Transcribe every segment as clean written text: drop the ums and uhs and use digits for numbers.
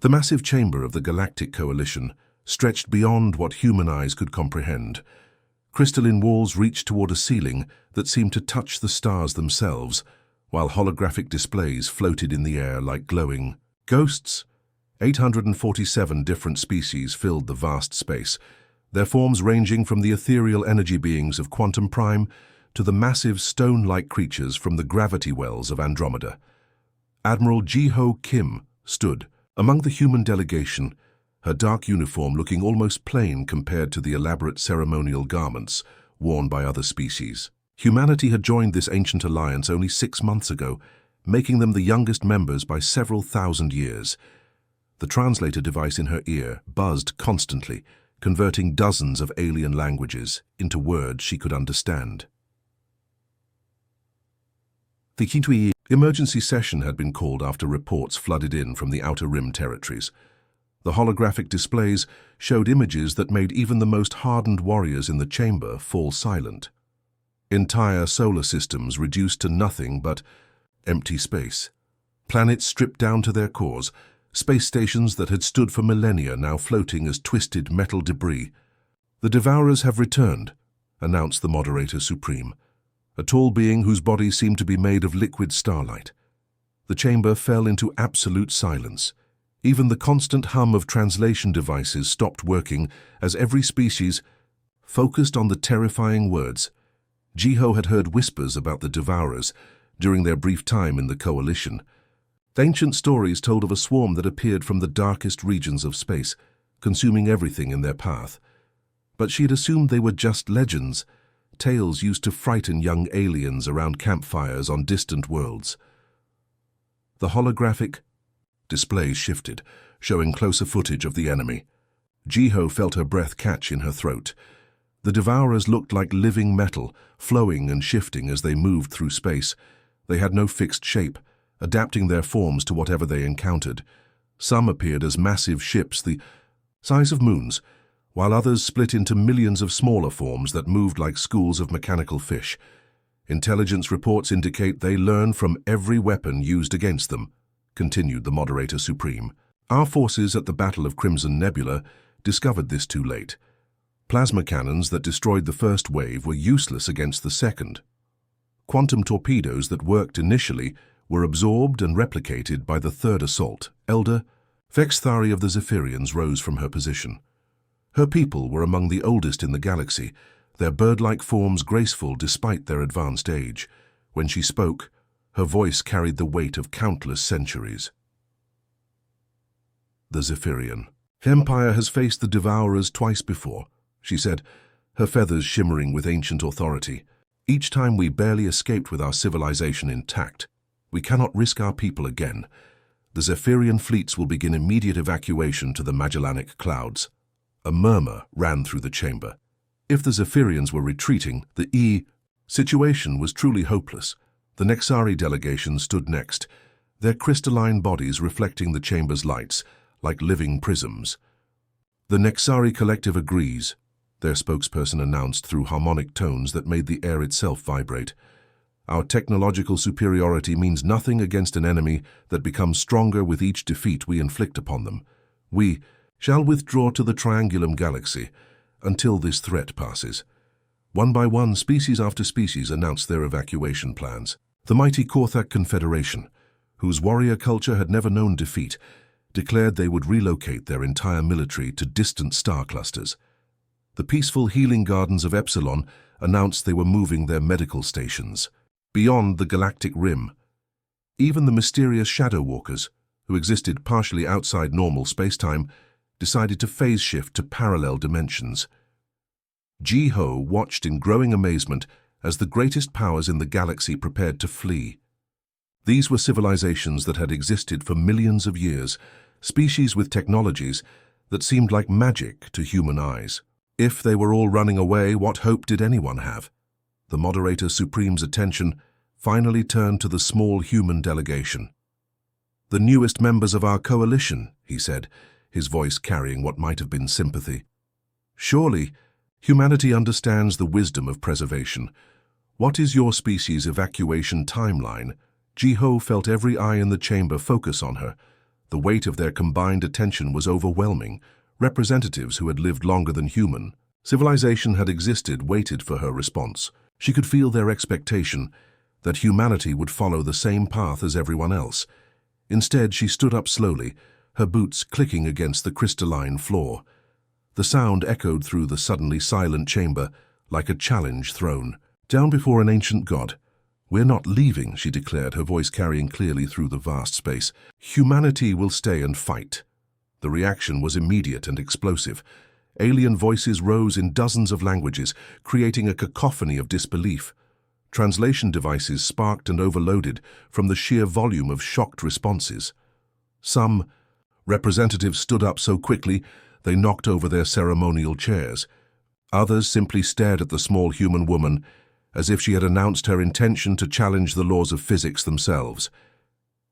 The massive chamber of the Galactic Coalition stretched beyond what human eyes could comprehend. Crystalline walls reached toward a ceiling that seemed to touch the stars themselves, while holographic displays floated in the air like glowing ghosts. 847 different species filled the vast space, their forms ranging from the ethereal energy beings of Quantum Prime to the massive stone-like creatures from the gravity wells of Andromeda. Admiral Ji-Ho Kim stood among the human delegation, her dark uniform looking almost plain compared to the elaborate ceremonial garments worn by other species. Humanity had joined this ancient alliance only 6 months ago, making them the youngest members by several thousand years. The translator device in her ear buzzed constantly, converting dozens of alien languages into words she could understand. The HFY emergency session had been called after reports flooded in from the Outer Rim territories. The holographic displays showed images that made even the most hardened warriors in the chamber fall silent. Entire solar systems reduced to nothing but empty space. Planets stripped down to their cores, space stations that had stood for millennia now floating as twisted metal debris. "The Devourers have returned," announced the Moderator Supreme, a tall being whose body seemed to be made of liquid starlight. The chamber fell into absolute silence. Even the constant hum of translation devices stopped working as every species focused on the terrifying words. Ji-Ho had heard whispers about the Devourers during their brief time in the Coalition. Ancient stories told of a swarm that appeared from the darkest regions of space, consuming everything in their path. But she had assumed they were just legends, tales used to frighten young aliens around campfires on distant worlds. The holographic displays shifted, showing closer footage of the enemy. Ji-Ho felt her breath catch in her throat. The Devourers looked like living metal, flowing and shifting as they moved through space. They had no fixed shape, adapting their forms to whatever they encountered. Some appeared as massive ships the size of moons, while others split into millions of smaller forms that moved like schools of mechanical fish. Intelligence reports indicate they learn from every weapon used against them, continued the Moderator Supreme. Our forces at the Battle of Crimson Nebula discovered this too late. Plasma cannons that destroyed the first wave were useless against the second. Quantum torpedoes that worked initially were absorbed and replicated by the third assault. Elder Vexthari of the Zephyrians rose from her position. Her people were among the oldest in the galaxy, their bird-like forms graceful despite their advanced age. When she spoke, her voice carried the weight of countless centuries. The Zephyrian Empire has faced the Devourers twice before, she said, her feathers shimmering with ancient authority. Each time we barely escaped with our civilization intact. We cannot risk our people again. The Zephyrian fleets will begin immediate evacuation to the Magellanic Clouds. A murmur ran through the chamber. If the Zephyrians were retreating, the situation was truly hopeless. The Nexari delegation stood next, their crystalline bodies reflecting the chamber's lights like living prisms. "The Nexari Collective agrees," their spokesperson announced through harmonic tones that made the air itself vibrate. "Our technological superiority means nothing against an enemy that becomes stronger with each defeat we inflict upon them. We shall withdraw to the Triangulum Galaxy until this threat passes." One by one, species after species announced their evacuation plans. The mighty Korthak Confederation, whose warrior culture had never known defeat, declared they would relocate their entire military to distant star clusters. The peaceful healing gardens of Epsilon announced they were moving their medical stations beyond the galactic rim. Even the mysterious Shadow Walkers, who existed partially outside normal spacetime, decided to phase shift to parallel dimensions. Ji-Ho watched in growing amazement as the greatest powers in the galaxy prepared to flee. These were civilizations that had existed for millions of years, species with technologies that seemed like magic to human eyes. If they were all running away, what hope did anyone have? The Moderator Supreme's attention finally turned to the small human delegation. "The newest members of our coalition," he said, his voice carrying what might have been sympathy. "Surely, humanity understands the wisdom of preservation. What is your species' evacuation timeline?" Ji-Ho felt every eye in the chamber focus on her, The weight of their combined attention was overwhelming. Representatives who had lived longer than human civilization had existed waited for her response. She could feel their expectation that humanity would follow the same path as everyone else. Instead, she stood up slowly, her boots clicking against the crystalline floor. The sound echoed through the suddenly silent chamber like a challenge thrown. Down before an ancient god. "We're not leaving," she declared, her voice carrying clearly through the vast space. "Humanity will stay and fight." The reaction was immediate and explosive. Alien voices rose in dozens of languages, creating a cacophony of disbelief. Translation devices sparked and overloaded from the sheer volume of shocked responses. Some representatives stood up so quickly they knocked over their ceremonial chairs. Others simply stared at the small human woman as if she had announced her intention to challenge the laws of physics themselves.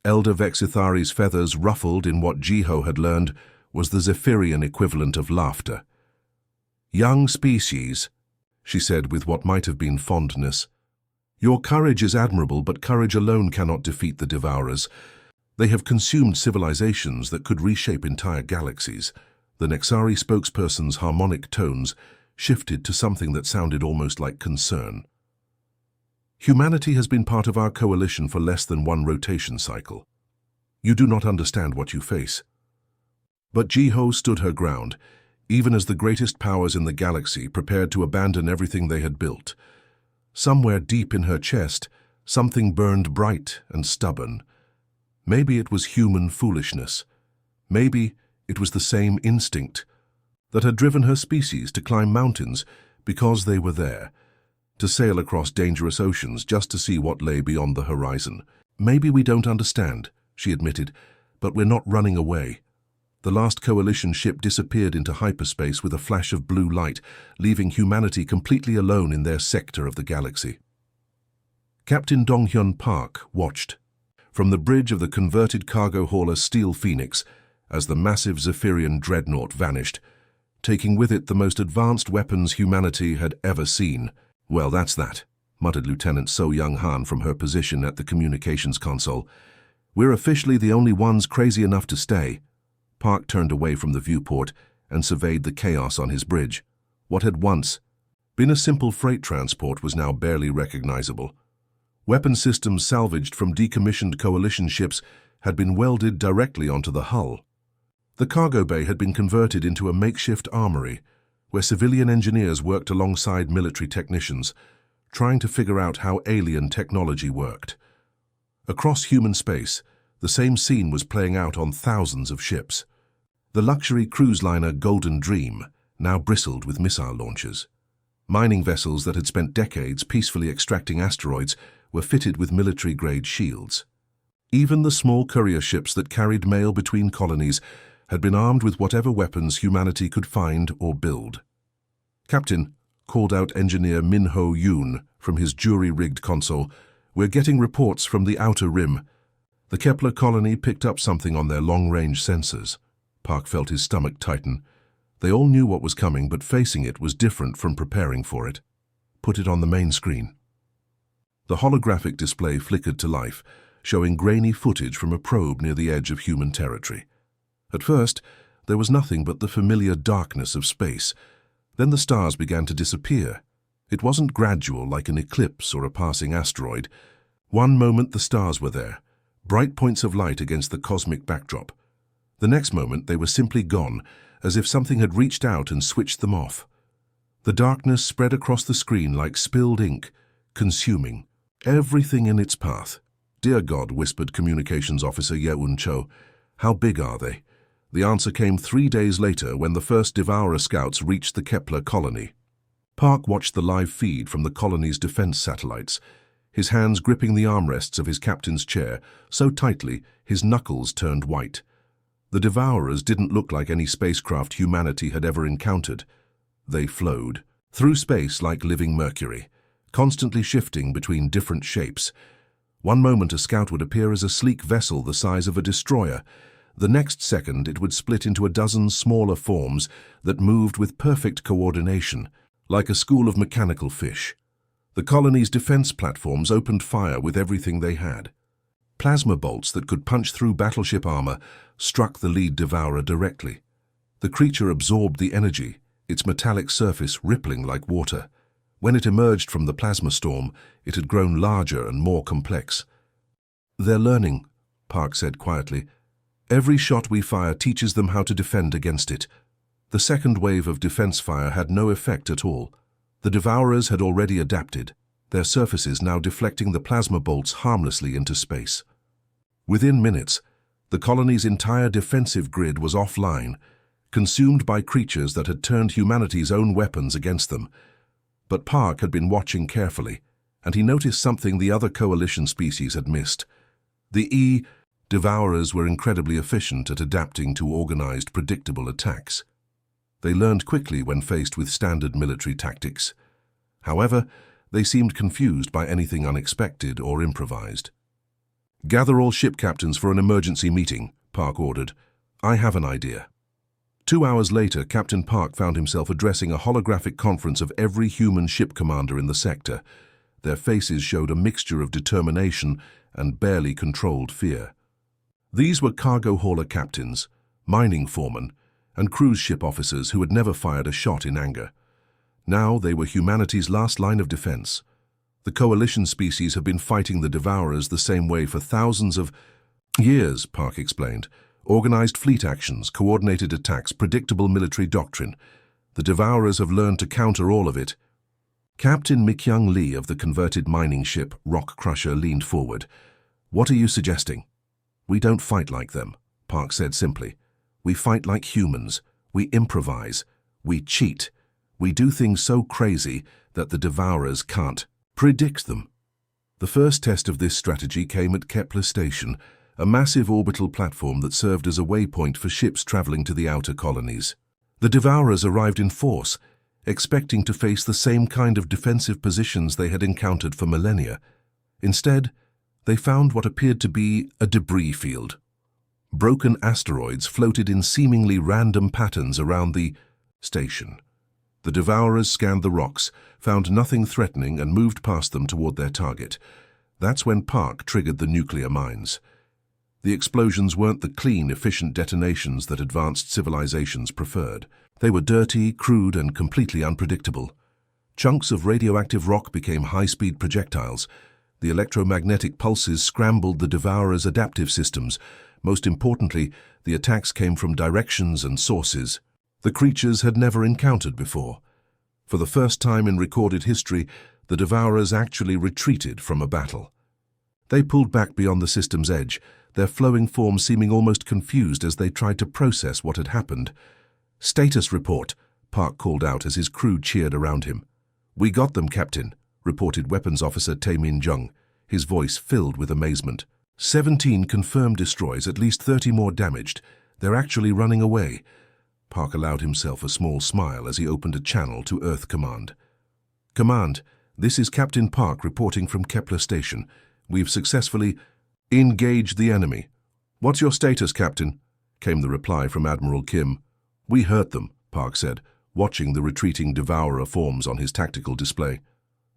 Elder Vexithari's feathers ruffled in what Jiho had learned was the Zephyrian equivalent of laughter. "Young species," she said with what might have been fondness, "your courage is admirable, but courage alone cannot defeat the Devourers. They have consumed civilizations that could reshape entire galaxies." The Nexari spokesperson's harmonic tones shifted to something that sounded almost like concern. "Humanity has been part of our coalition for less than one rotation cycle. You do not understand what you face." But Jiho stood her ground, even as the greatest powers in the galaxy prepared to abandon everything they had built. Somewhere deep in her chest, something burned bright and stubborn. Maybe it was human foolishness. Maybe it was the same instinct that had driven her species to climb mountains because they were there, to sail across dangerous oceans just to see what lay beyond the horizon. "Maybe we don't understand," she admitted, "but we're not running away." The last coalition ship disappeared into hyperspace with a flash of blue light, leaving humanity completely alone in their sector of the galaxy. Captain Donghyun Park watched from the bridge of the converted cargo hauler Steel Phoenix as the massive Zephyrian dreadnought vanished, taking with it the most advanced weapons humanity had ever seen. "Well, that's that," muttered Lieutenant So Young-han from her position at the communications console. "We're officially the only ones crazy enough to stay." Park turned away from the viewport and surveyed the chaos on his bridge. What had once been a simple freight transport was now barely recognizable. Weapon systems salvaged from decommissioned coalition ships had been welded directly onto the hull. The cargo bay had been converted into a makeshift armory, where civilian engineers worked alongside military technicians, trying to figure out how alien technology worked. Across human space, the same scene was playing out on thousands of ships. The luxury cruise liner Golden Dream now bristled with missile launchers. Mining vessels that had spent decades peacefully extracting asteroids were fitted with military-grade shields. Even the small courier ships that carried mail between colonies had been armed with whatever weapons humanity could find or build. "Captain," called out engineer Min-ho Yoon from his jury-rigged console, "we're getting reports from the outer rim." The Kepler colony picked up something on their long-range sensors. Park felt his stomach tighten. They all knew what was coming, but facing it was different from preparing for it. "Put it on the main screen." The holographic display flickered to life, showing grainy footage from a probe near the edge of human territory. At first, there was nothing but the familiar darkness of space. Then the stars began to disappear. It wasn't gradual like an eclipse or a passing asteroid. One moment the stars were there, bright points of light against the cosmic backdrop. The next moment they were simply gone, as if something had reached out and switched them off. The darkness spread across the screen like spilled ink, consuming everything in its path. "Dear God," whispered Communications Officer Yeun Cho, "how big are they?" The answer came 3 days later when the first Devourer scouts reached the Kepler colony. Park watched the live feed from the colony's defense satellites, his hands gripping the armrests of his captain's chair so tightly his knuckles turned white. The Devourers didn't look like any spacecraft humanity had ever encountered. They flowed through space like living mercury, constantly shifting between different shapes. One moment a scout would appear as a sleek vessel the size of a destroyer. The next second it would split into a dozen smaller forms that moved with perfect coordination, like a school of mechanical fish. The colony's defense platforms opened fire with everything they had. Plasma bolts that could punch through battleship armor struck the lead devourer directly. The creature absorbed the energy, its metallic surface rippling like water. When it emerged from the plasma storm, it had grown larger and more complex. "They're learning," Park said quietly. "Every shot we fire teaches them how to defend against it." The second wave of defense fire had no effect at all. The devourers had already adapted, their surfaces now deflecting the plasma bolts harmlessly into space. Within minutes, the colony's entire defensive grid was offline, consumed by creatures that had turned humanity's own weapons against them. But Park had been watching carefully, and he noticed something the other coalition species had missed. The devourers were incredibly efficient at adapting to organized, predictable attacks. They learned quickly when faced with standard military tactics. However, they seemed confused by anything unexpected or improvised. "Gather all ship captains for an emergency meeting," Park ordered. "I have an idea." 2 hours later, Captain Park found himself addressing a holographic conference of every human ship commander in the sector. Their faces showed a mixture of determination and barely controlled fear. These were cargo hauler captains, mining foremen, and cruise ship officers who had never fired a shot in anger. Now they were humanity's last line of defense. The coalition species have been fighting the devourers the same way for thousands of years, Park explained. Organized fleet actions, coordinated attacks, predictable military doctrine. The devourers have learned to counter all of it. Captain Mikyung Lee of the converted mining ship Rock Crusher leaned forward. "What are you suggesting?" "We don't fight like them," Park said simply. "We fight like humans. We improvise. We cheat. We do things so crazy that the devourers can't predict them." The first test of this strategy came at Kepler Station, a massive orbital platform that served as a waypoint for ships traveling to the outer colonies. The devourers arrived in force, expecting to face the same kind of defensive positions they had encountered for millennia. Instead, they found what appeared to be a debris field. Broken asteroids floated in seemingly random patterns around the station. The devourers scanned the rocks, found nothing threatening, and moved past them toward their target. That's when Park triggered the nuclear mines. The explosions weren't the clean, efficient detonations that advanced civilizations preferred. They were dirty, crude, and completely unpredictable. Chunks of radioactive rock became high-speed projectiles. The electromagnetic pulses scrambled the devourers' adaptive systems. Most importantly, the attacks came from directions and sources the creatures had never encountered before. For the first time in recorded history, the devourers actually retreated from a battle. They pulled back beyond the system's edge, their flowing forms seeming almost confused as they tried to process what had happened. "Status report," Park called out as his crew cheered around him. "We got them, Captain," reported Weapons Officer Tae-min Jung, his voice filled with amazement. 17 confirmed destroys, at least 30 more damaged. They're actually running away." Park allowed himself a small smile as he opened a channel to Earth Command. "Command, this is Captain Park reporting from Kepler Station. We've successfully engaged the enemy." "What's your status, Captain?" came the reply from Admiral Kim. "We hurt them," Park said, watching the retreating devourer forms on his tactical display.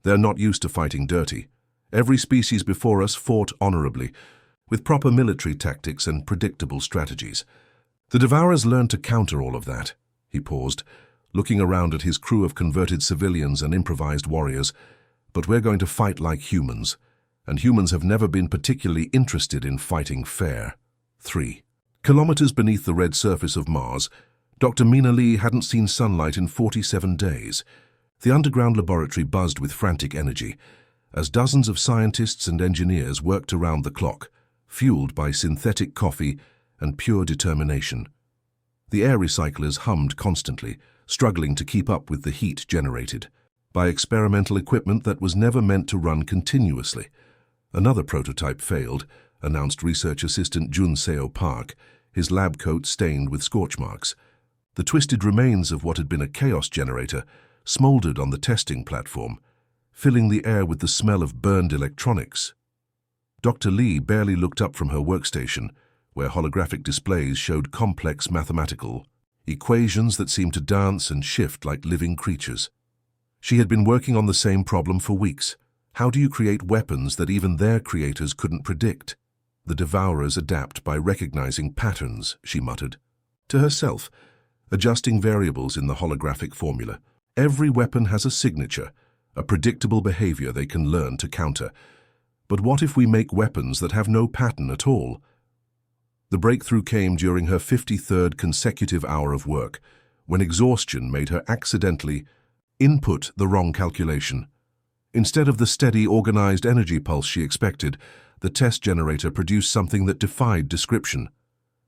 "They're not used to fighting dirty. Every species before us fought honorably, with proper military tactics and predictable strategies. The devourers learned to counter all of that." He paused, looking around at his crew of converted civilians and improvised warriors. "But we're going to fight like humans, and humans have never been particularly interested in fighting fair." 3. Kilometers beneath the red surface of Mars, Dr. Mina Lee hadn't seen sunlight in 47 days. The underground laboratory buzzed with frantic energy, as dozens of scientists and engineers worked around the clock, fueled by synthetic coffee and pure determination. The air recyclers hummed constantly, struggling to keep up with the heat generated by experimental equipment that was never meant to run continuously. Another prototype failed, announced research assistant Jun Seo Park, his lab coat stained with scorch marks. The twisted remains of what had been a chaos generator smoldered on the testing platform, filling the air with the smell of burned electronics. Dr. Lee barely looked up from her workstation, where holographic displays showed complex mathematical equations that seemed to dance and shift like living creatures. She had been working on the same problem for weeks. How do you create weapons that even their creators couldn't predict? The Devourers adapt by recognizing patterns, she muttered. To herself, adjusting variables in the holographic formula. Every weapon has a signature, a predictable behavior they can learn to counter. But what if we make weapons that have no pattern at all? The breakthrough came during her 53rd consecutive hour of work, when exhaustion made her accidentally input the wrong calculation. Instead of the steady, organized energy pulse she expected, the test generator produced something that defied description.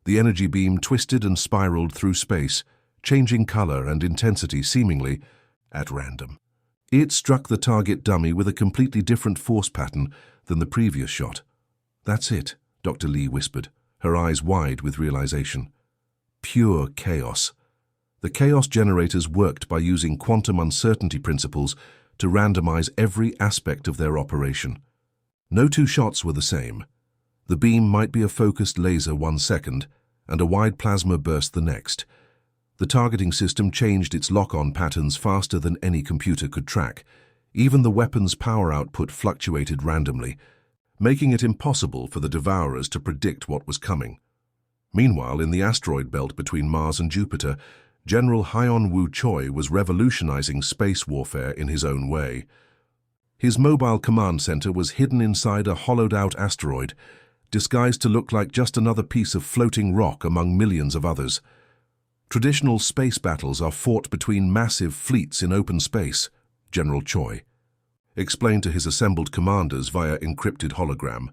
The energy beam twisted and spiraled through space, changing color and intensity seemingly at random. It struck the target dummy with a completely different force pattern than the previous shot. "That's it," Dr. Lee whispered, her eyes wide with realization. Pure chaos. The chaos generators worked by using quantum uncertainty principles to randomize every aspect of their operation. No two shots were the same. The beam might be a focused laser 1 second and a wide plasma burst the next. The targeting system changed its lock-on patterns faster than any computer could track. Even the weapon's power output fluctuated randomly, making it impossible for the Devourers to predict what was coming. Meanwhile, in the asteroid belt between Mars and Jupiter, General Hyon Woo Choi was revolutionizing space warfare in his own way. His mobile command center was hidden inside a hollowed-out asteroid, disguised to look like just another piece of floating rock among millions of others. Traditional space battles are fought between massive fleets in open space, General Choi explained to his assembled commanders via encrypted hologram.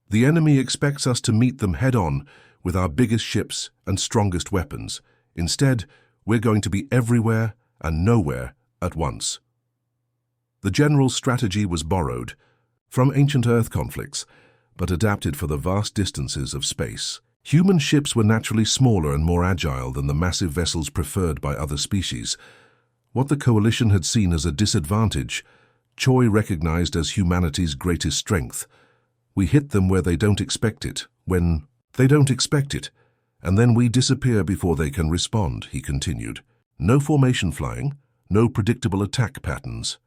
The enemy expects us to meet them head-on with our biggest ships and strongest weapons. Instead, we're going to be everywhere and nowhere at once. The general's strategy was borrowed from ancient Earth conflicts, but adapted for the vast distances of space. Human ships were naturally smaller and more agile than the massive vessels preferred by other species. What the coalition had seen as a disadvantage, Choi recognized as humanity's greatest strength. We hit them where they don't expect it, when they don't expect it, and then we disappear before they can respond, he continued. No formation flying, no predictable attack patterns.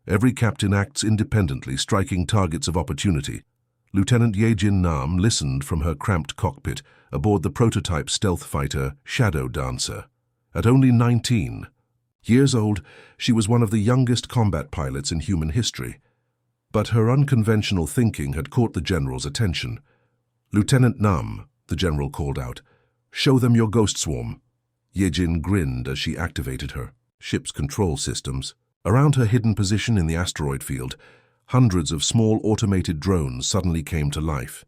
Every captain acts independently, striking targets of opportunity. Lieutenant Yejin Nam listened from her cramped cockpit aboard the prototype stealth fighter Shadow Dancer. At only 19 years old, she was one of the youngest combat pilots in human history. But her unconventional thinking had caught the general's attention. "Lieutenant Nam," the general called out, "show them your ghost swarm." Yejin grinned as she activated her ship's control systems. Around her hidden position in the asteroid field, hundreds of small automated drones suddenly came to life.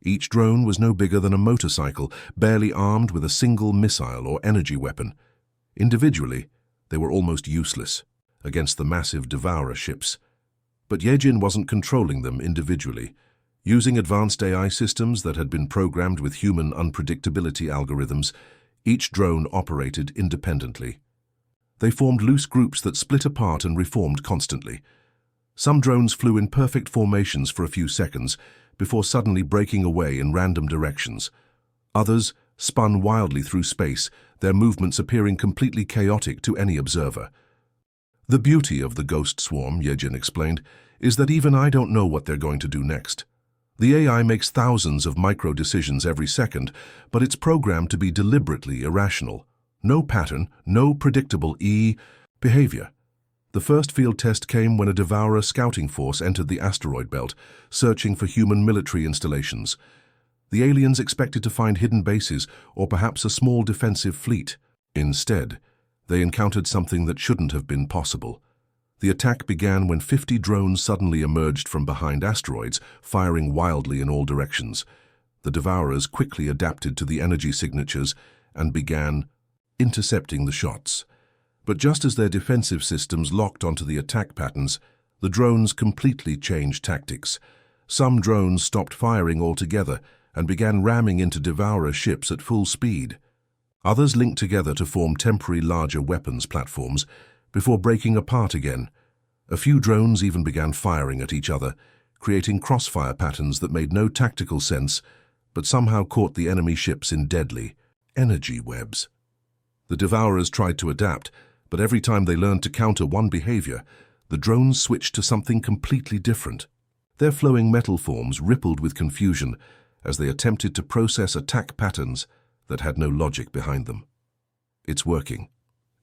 Each drone was no bigger than a motorcycle, barely armed with a single missile or energy weapon. Individually, they were almost useless against the massive Devourer ships. But Yejin wasn't controlling them individually. Using advanced AI systems that had been programmed with human unpredictability algorithms, each drone operated independently. They formed loose groups that split apart and reformed constantly. Some drones flew in perfect formations for a few seconds before suddenly breaking away in random directions. Others spun wildly through space, their movements appearing completely chaotic to any observer. "The beauty of the ghost swarm," Yejin explained, "is that even I don't know what they're going to do next. The AI makes thousands of micro-decisions every second, but it's programmed to be deliberately irrational. No pattern, no predictable behavior." The first field test came when a Devourer scouting force entered the asteroid belt, searching for human military installations. The aliens expected to find hidden bases or perhaps a small defensive fleet. Instead, they encountered something that shouldn't have been possible. The attack began when 50 drones suddenly emerged from behind asteroids, firing wildly in all directions. The Devourers quickly adapted to the energy signatures and began intercepting the shots. But just as their defensive systems locked onto the attack patterns, the drones completely changed tactics. Some drones stopped firing altogether and began ramming into Devourer ships at full speed. Others linked together to form temporary larger weapons platforms before breaking apart again. A few drones even began firing at each other, creating crossfire patterns that made no tactical sense, but somehow caught the enemy ships in deadly energy webs. The Devourers tried to adapt, but every time they learned to counter one behavior, the drones switched to something completely different. Their flowing metal forms rippled with confusion, as they attempted to process attack patterns that had no logic behind them. "It's working,"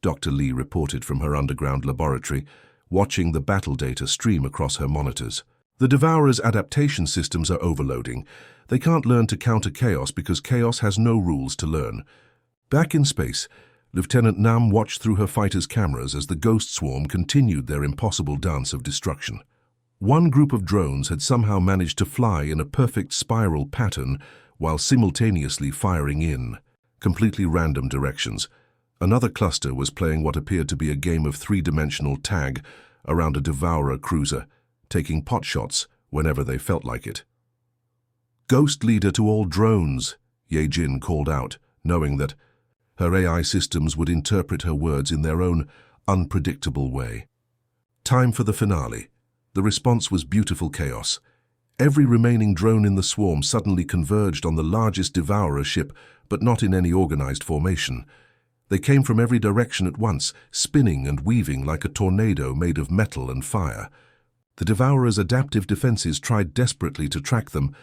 Dr. Lee reported from her underground laboratory, watching the battle data stream across her monitors. "The Devourer's adaptation systems are overloading. They can't learn to counter chaos because chaos has no rules to learn." Back in space, Lieutenant Nam watched through her fighter's cameras as the Ghost Swarm continued their impossible dance of destruction. One group of drones had somehow managed to fly in a perfect spiral pattern while simultaneously firing in completely random directions. Another cluster was playing what appeared to be a game of three-dimensional tag around a Devourer cruiser, taking potshots whenever they felt like it. "Ghost leader to all drones," Ye Jin called out, knowing that her AI systems would interpret her words in their own unpredictable way. Time for the finale. The response was beautiful chaos. Every remaining drone in the swarm suddenly converged on the largest Devourer ship, but not in any organized formation. They came from every direction at once, spinning and weaving like a tornado made of metal and fire. The Devourer's adaptive defenses tried desperately to track them,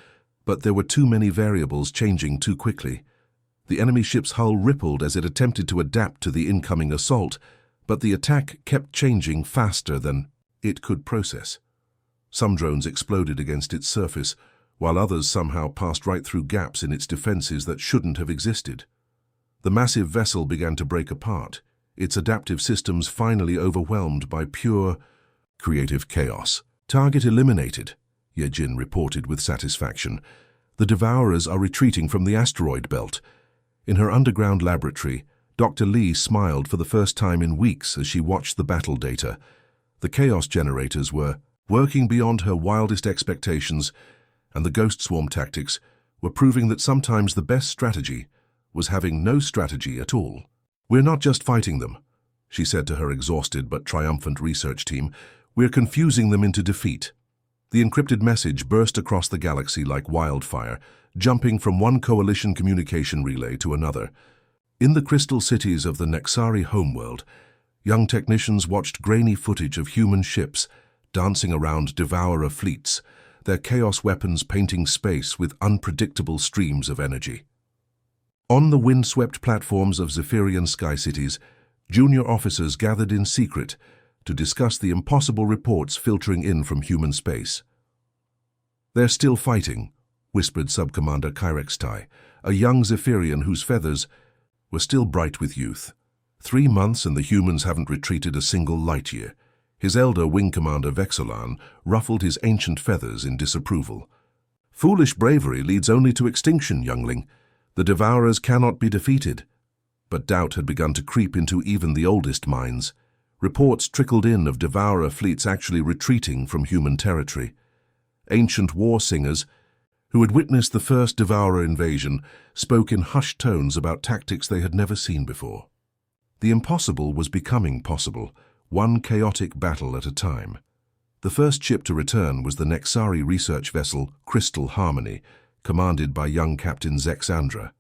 but there were too many variables changing too quickly. The enemy ship's hull rippled as it attempted to adapt to the incoming assault, but the attack kept changing faster than it could process. Some drones exploded against its surface, while others somehow passed right through gaps in its defenses that shouldn't have existed. The massive vessel began to break apart, its adaptive systems finally overwhelmed by pure, creative chaos. "Target eliminated," Ye Jin reported with satisfaction. "The Devourers are retreating from the asteroid belt." In her underground laboratory, Dr. Lee smiled for the first time in weeks as she watched the battle data. The chaos generators were working beyond her wildest expectations, and the Ghost Swarm tactics were proving that sometimes the best strategy was having no strategy at all. "We're not just fighting them," she said to her exhausted but triumphant research team. "We're confusing them into defeat." The encrypted message burst across the galaxy like wildfire, jumping from one coalition communication relay to another. In the crystal cities of the Nexari homeworld, young technicians watched grainy footage of human ships dancing around Devourer fleets, their chaos weapons painting space with unpredictable streams of energy. On the wind-swept platforms of Zephyrian sky cities, junior officers gathered in secret to discuss the impossible reports filtering in from human space. "They're still fighting," whispered Subcommander Kyrextai, a young Zephyrian whose feathers were still bright with youth. 3 months and the humans haven't retreated a single light year. His elder Wing Commander Vexolan ruffled his ancient feathers in disapproval. "Foolish bravery leads only to extinction, youngling. The Devourers cannot be defeated." But doubt had begun to creep into even the oldest minds. Reports trickled in of Devourer fleets actually retreating from human territory. Ancient war singers, who had witnessed the first Devourer invasion, spoke in hushed tones about tactics they had never seen before. The impossible was becoming possible, one chaotic battle at a time. The first ship to return was the Nexari research vessel Crystal Harmony, commanded by young Captain Zexandra.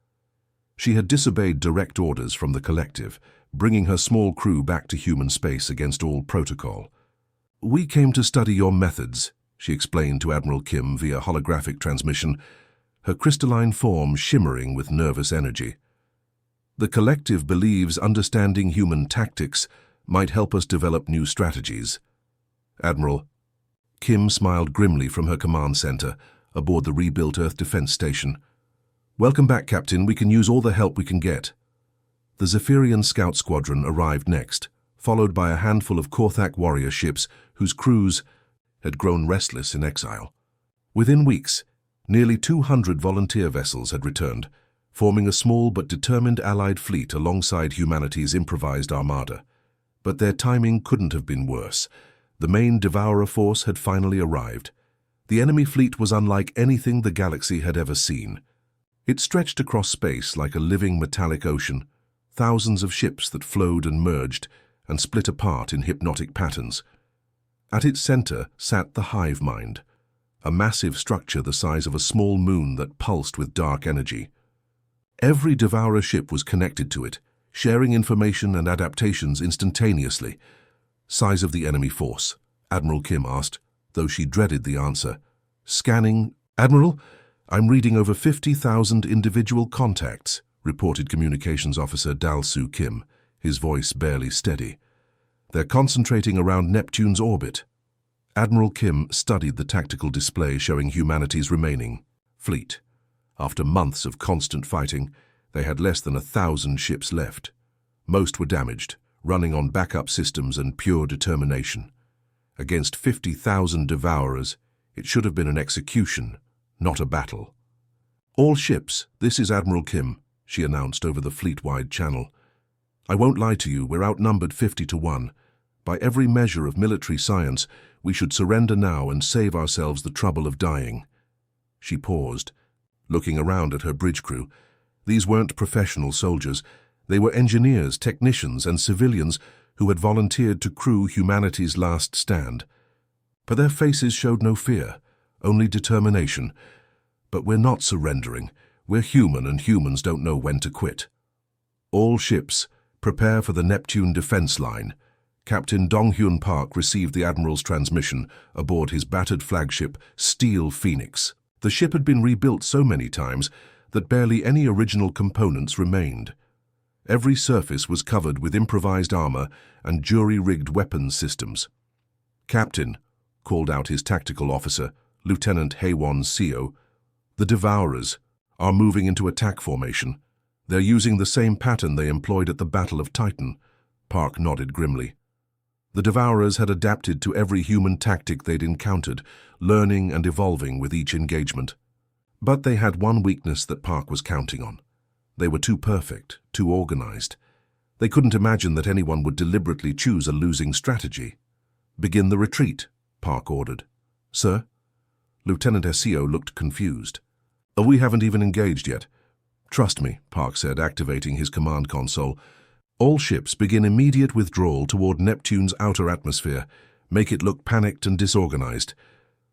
She had disobeyed direct orders from the Collective, bringing her small crew back to human space against all protocol. "We came to study your methods," she explained to Admiral Kim via holographic transmission, her crystalline form shimmering with nervous energy. "The Collective believes understanding human tactics might help us develop new strategies." "Admiral," Kim smiled grimly from her command center aboard the rebuilt Earth Defense Station. "Welcome back, Captain. We can use all the help we can get." The Zephyrian Scout Squadron arrived next, followed by a handful of Korthak warrior ships whose crews had grown restless in exile. Within weeks, nearly 200 volunteer vessels had returned, forming a small but determined allied fleet alongside humanity's improvised armada. But their timing couldn't have been worse. The main Devourer force had finally arrived. The enemy fleet was unlike anything the galaxy had ever seen. It stretched across space like a living metallic ocean, thousands of ships that flowed and merged and split apart in hypnotic patterns. At its center sat the hive mind, a massive structure the size of a small moon that pulsed with dark energy. Every Devourer ship was connected to it, sharing information and adaptations instantaneously. "Size of the enemy force?" Admiral Kim asked, though she dreaded the answer. "Scanning, Admiral?" "I'm reading over 50,000 individual contacts," reported Communications Officer Dal-Soo Kim, his voice barely steady. "They're concentrating around Neptune's orbit." Admiral Kim studied the tactical display showing humanity's remaining fleet. After months of constant fighting, they had less than 1,000 ships left. Most were damaged, running on backup systems and pure determination. Against 50,000 devourers, it should have been an execution, not a battle. "All ships, this is Admiral Kim," she announced over the fleet-wide channel. "I won't lie to you, we're outnumbered 50-1. By every measure of military science, we should surrender now and save ourselves the trouble of dying." She paused, looking around at her bridge crew. These weren't professional soldiers. They were engineers, technicians, and civilians who had volunteered to crew humanity's last stand. But their faces showed no fear, only determination. "But we're not surrendering. We're human, and humans don't know when to quit." "All ships, prepare for the Neptune defense line." Captain Dong-Hyun Park received the Admiral's transmission aboard his battered flagship, Steel Phoenix. The ship had been rebuilt so many times that barely any original components remained. Every surface was covered with improvised armor and jury-rigged weapons systems. "Captain," called out his tactical officer, Lieutenant Haewon Seo, "the Devourers are moving into attack formation. They're using the same pattern they employed at the Battle of Titan." Park nodded grimly. The Devourers had adapted to every human tactic they'd encountered, learning and evolving with each engagement. But they had one weakness that Park was counting on. They were too perfect, too organized. They couldn't imagine that anyone would deliberately choose a losing strategy. "Begin the retreat," Park ordered. "Sir?" Lieutenant Seo looked confused. "Oh, we haven't even engaged yet." "Trust me," Park said, activating his command console. "All ships begin immediate withdrawal toward Neptune's outer atmosphere. Make it look panicked and disorganized."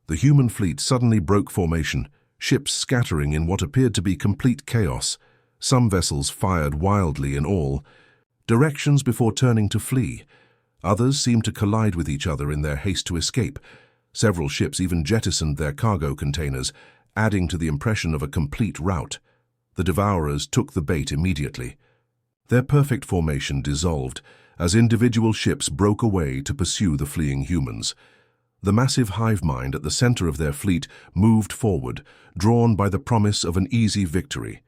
The human fleet suddenly broke formation, ships scattering in what appeared to be complete chaos. Some vessels fired wildly in all directions before turning to flee. Others seemed to collide with each other in their haste to escape. Several ships even jettisoned their cargo containers, adding to the impression of a complete rout. The Devourers took the bait immediately. Their perfect formation dissolved as individual ships broke away to pursue the fleeing humans. The massive hive mind at the center of their fleet moved forward, drawn by the promise of an easy victory.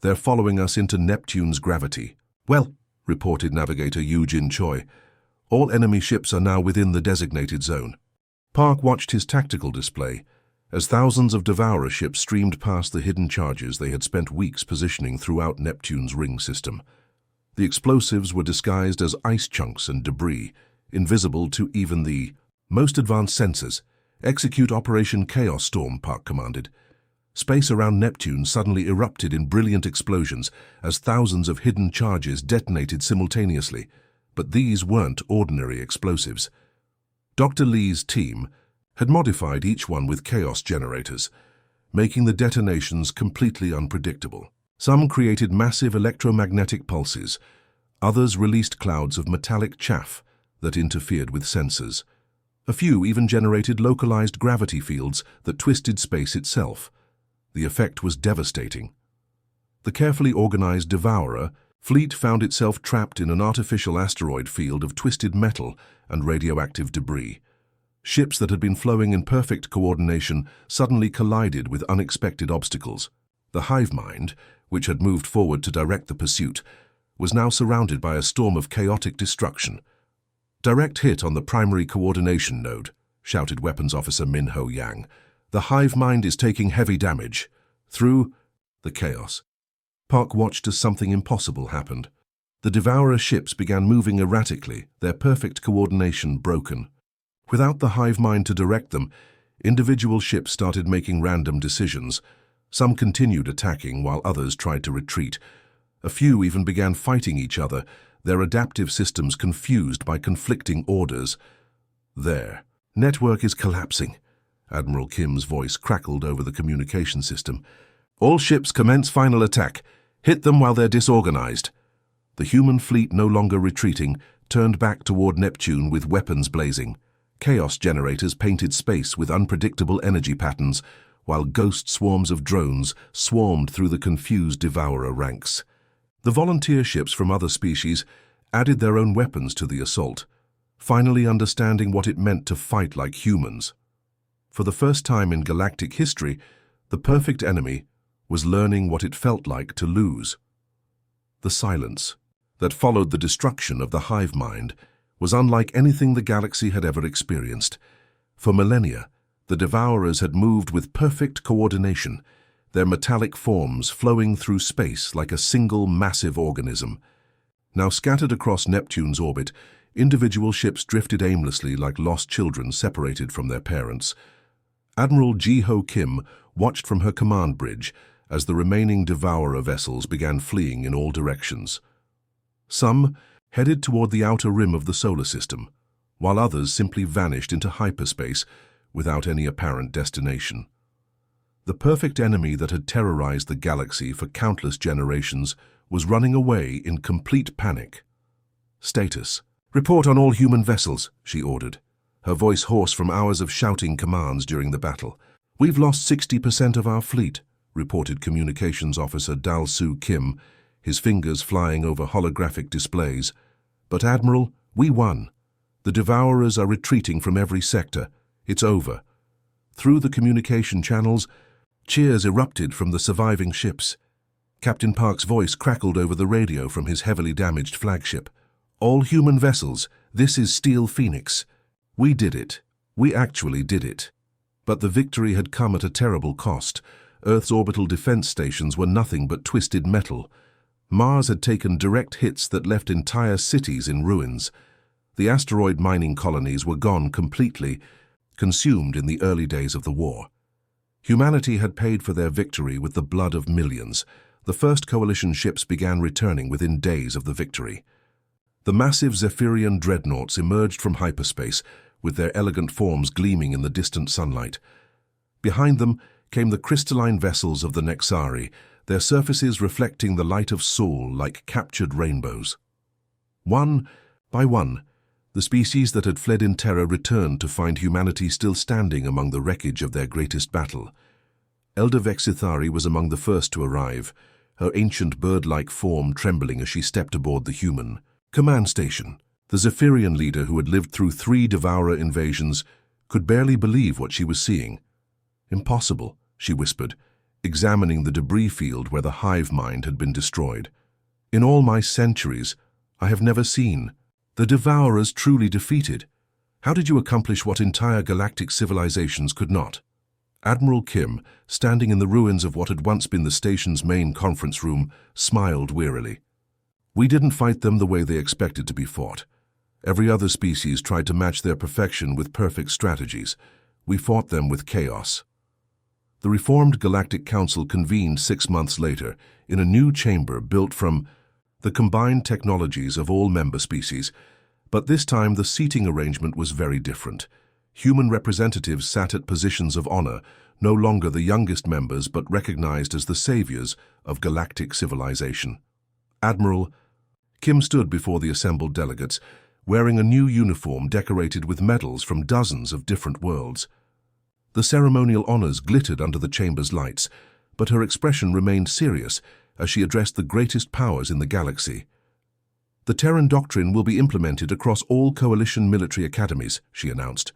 "They're following us into Neptune's gravity." "Well," reported Navigator Yoo-Jin Choi, "all enemy ships are now within the designated zone." Park watched his tactical display as thousands of Devourer ships streamed past the hidden charges they had spent weeks positioning throughout Neptune's ring system. The explosives were disguised as ice chunks and debris, invisible to even the most advanced sensors. "Execute Operation Chaos Storm," Park commanded. Space around Neptune suddenly erupted in brilliant explosions as thousands of hidden charges detonated simultaneously. But these weren't ordinary explosives. Dr. Lee's team had modified each one with chaos generators, making the detonations completely unpredictable. Some created massive electromagnetic pulses. Others released clouds of metallic chaff that interfered with sensors. A few even generated localized gravity fields that twisted space itself. The effect was devastating. The carefully organized Devourer fleet found itself trapped in an artificial asteroid field of twisted metal and radioactive debris. Ships that had been flowing in perfect coordination suddenly collided with unexpected obstacles. The hive mind, which had moved forward to direct the pursuit, was now surrounded by a storm of chaotic destruction. "Direct hit on the primary coordination node," shouted Weapons Officer Min Ho Yang. "The hive mind is taking heavy damage." Through the chaos, Park watched as something impossible happened. The Devourer ships began moving erratically, their perfect coordination broken. Without the hive mind to direct them, individual ships started making random decisions. Some continued attacking while others tried to retreat. A few even began fighting each other, their adaptive systems confused by conflicting orders. "Their network is collapsing." Admiral Kim's voice crackled over the communication system. "All ships commence final attack. Hit them while they're disorganized." The human fleet, no longer retreating, turned back toward Neptune with weapons blazing. Chaos generators painted space with unpredictable energy patterns, while ghost swarms of drones swarmed through the confused devourer ranks. The volunteer ships from other species added their own weapons to the assault, finally understanding what it meant to fight like humans. For the first time in galactic history, the perfect enemy was learning what it felt like to lose. The silence that followed the destruction of the hive mind was unlike anything the galaxy had ever experienced. For millennia, the devourers had moved with perfect coordination, their metallic forms flowing through space like a single massive organism. Now scattered across Neptune's orbit, individual ships drifted aimlessly like lost children separated from their parents. Admiral Ji-Ho Kim watched from her command bridge as the remaining devourer vessels began fleeing in all directions. Some headed toward the outer rim of the solar system, while others simply vanished into hyperspace without any apparent destination. The perfect enemy that had terrorized the galaxy for countless generations was running away in complete panic. "Status. Report on all human vessels," she ordered, her voice hoarse from hours of shouting commands during the battle. "We've lost 60% of our fleet," reported Communications Officer Dal-Soo Kim, his fingers flying over holographic displays. "But Admiral, we won. The devourers are retreating from every sector. It's over." Through the communication channels, cheers erupted from the surviving ships. Captain Park's voice crackled over the radio from his heavily damaged flagship. "All human vessels, this is Steel Phoenix. We did it. We actually did it." But the victory had come at a terrible cost. Earth's orbital defense stations were nothing but twisted metal. Mars had taken direct hits that left entire cities in ruins. The asteroid mining colonies were gone completely, consumed in the early days of the war. Humanity had paid for their victory with the blood of millions. The first coalition ships began returning within days of the victory. The massive Zephyrian dreadnoughts emerged from hyperspace, with their elegant forms gleaming in the distant sunlight. Behind them came the crystalline vessels of the Nexari, their surfaces reflecting the light of Sol like captured rainbows. One by one, the species that had fled in terror returned to find humanity still standing among the wreckage of their greatest battle. Elder Vexithari was among the first to arrive, her ancient bird-like form trembling as she stepped aboard the human. Command station. The Zephyrian leader, who had lived through 3 devourer invasions, could barely believe what she was seeing. "Impossible," she whispered, examining the debris field where the hive mind had been destroyed. "In all my centuries, I have never seen the devourers truly defeated. How did you accomplish what entire galactic civilizations could not?" Admiral Kim, standing in the ruins of what had once been the station's main conference room, smiled wearily. "We didn't fight them the way they expected to be fought. Every other species tried to match their perfection with perfect strategies. We fought them with chaos." The reformed Galactic Council convened 6 months later in a new chamber built from the combined technologies of all member species, but this time the seating arrangement was very different. Human representatives sat at positions of honor, no longer the youngest members but recognized as the saviors of galactic civilization. Admiral Kim stood before the assembled delegates, wearing a new uniform decorated with medals from dozens of different worlds. The ceremonial honors glittered under the chamber's lights, but her expression remained serious as she addressed the greatest powers in the galaxy. "The Terran doctrine will be implemented across all coalition military academies," she announced.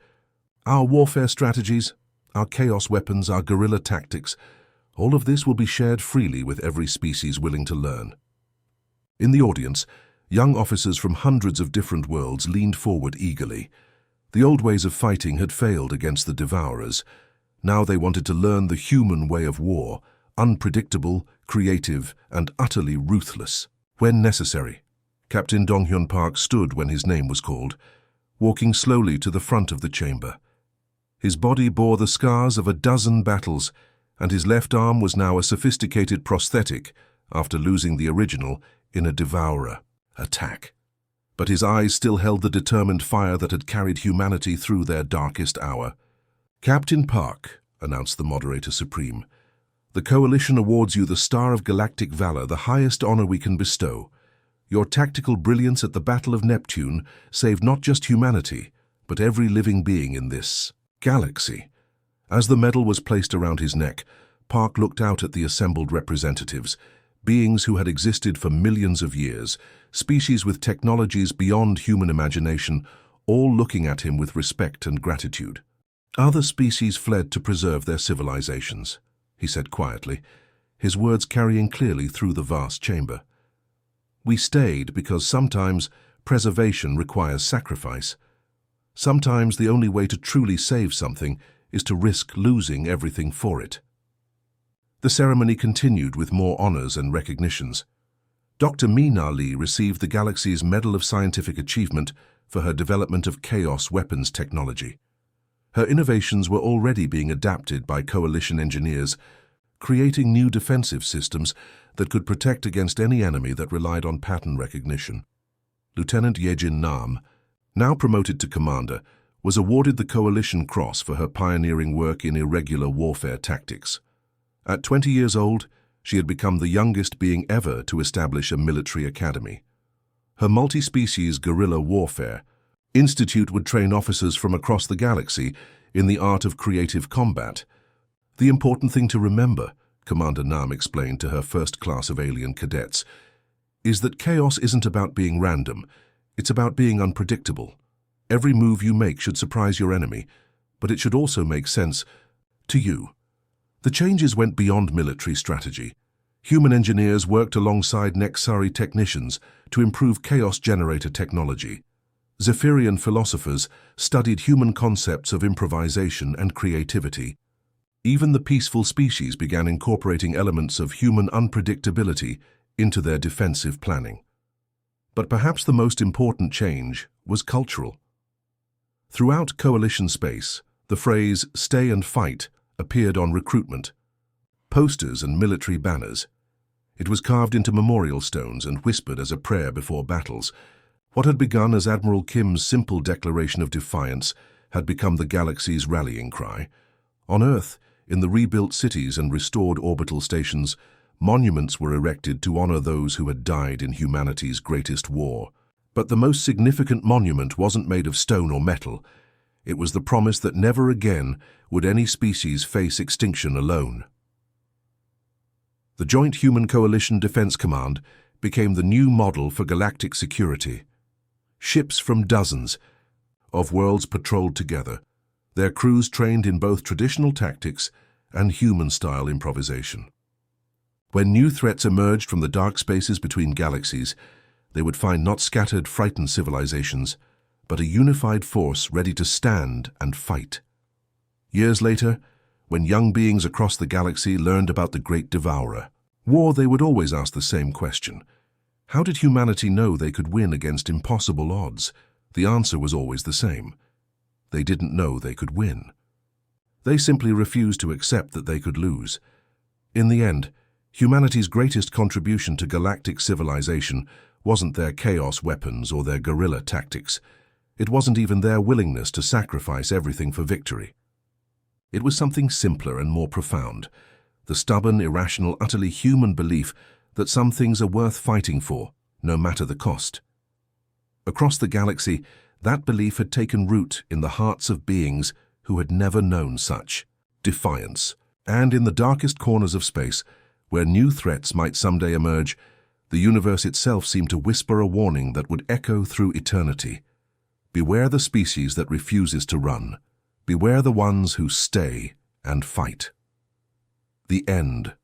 "Our warfare strategies, our chaos weapons, our guerrilla tactics, all of this will be shared freely with every species willing to learn." In the audience, young officers from hundreds of different worlds leaned forward eagerly. The old ways of fighting had failed against the devourers. Now they wanted to learn the human way of war, unpredictable, creative, and utterly ruthless. When necessary, Captain Donghyun Park stood when his name was called, walking slowly to the front of the chamber. His body bore the scars of a dozen battles, and his left arm was now a sophisticated prosthetic after losing the original in a devourer attack. But his eyes still held the determined fire that had carried humanity through their darkest hour. "Captain Park," announced the Moderator Supreme, "the Coalition awards you the Star of Galactic Valor, the highest honor we can bestow. Your tactical brilliance at the Battle of Neptune saved not just humanity, but every living being in this galaxy. As the medal was placed around his neck, Park looked out at the assembled representatives, beings who had existed for millions of years, species with technologies beyond human imagination, all looking at him with respect and gratitude. Other species fled to preserve their civilizations, he said quietly, his words carrying clearly through the vast chamber. We stayed because sometimes preservation requires sacrifice. Sometimes the only way to truly save something is to risk losing everything for it. The ceremony continued with more honors and recognitions. Dr. Meena Lee received the galaxy's Medal of Scientific Achievement for her development of chaos weapons technology. Her innovations were already being adapted by coalition engineers, creating new defensive systems that could protect against any enemy that relied on pattern recognition. Lieutenant Yejin Nam, now promoted to commander, was awarded the Coalition Cross for her pioneering work in irregular warfare tactics. At 20 years old, she had become the youngest being ever to establish a military academy. Her multi-species guerrilla warfare institute would train officers from across the galaxy in the art of creative combat. The important thing to remember, Commander Nam explained to her first class of alien cadets, is that chaos isn't about being random, it's about being unpredictable. Every move you make should surprise your enemy, but it should also make sense to you. The changes went beyond military strategy. Human engineers worked alongside Nexari technicians to improve chaos generator technology. Zephyrian philosophers studied human concepts of improvisation and creativity. Even the peaceful species began incorporating elements of human unpredictability into their defensive planning. But perhaps the most important change was cultural. Throughout coalition space, the phrase "stay and fight" appeared on recruitment, posters and military banners. It was carved into memorial stones and whispered as a prayer before battles. What had begun as Admiral Kim's simple declaration of defiance had become the galaxy's rallying cry. On Earth, in the rebuilt cities and restored orbital stations, monuments were erected to honor those who had died in humanity's greatest war. But the most significant monument wasn't made of stone or metal. It was the promise that never again would any species face extinction alone. The Joint Human Coalition Defense Command became the new model for galactic security. Ships from dozens of worlds patrolled together, their crews trained in both traditional tactics and human-style improvisation. When new threats emerged from the dark spaces between galaxies, they would find not scattered, frightened civilizations, but a unified force ready to stand and fight. Years later, when young beings across the galaxy learned about the Great Devourer War, they would always ask the same question. How did humanity know they could win against impossible odds? The answer was always the same. They didn't know they could win. They simply refused to accept that they could lose. In the end, humanity's greatest contribution to galactic civilization wasn't their chaos weapons or their guerrilla tactics. It wasn't even their willingness to sacrifice everything for victory. It was something simpler and more profound, the stubborn, irrational, utterly human belief that some things are worth fighting for, no matter the cost. Across the galaxy, that belief had taken root in the hearts of beings who had never known such defiance. And in the darkest corners of space, where new threats might someday emerge, the universe itself seemed to whisper a warning that would echo through eternity. Beware the species that refuses to run. Beware the ones who stay and fight. The end.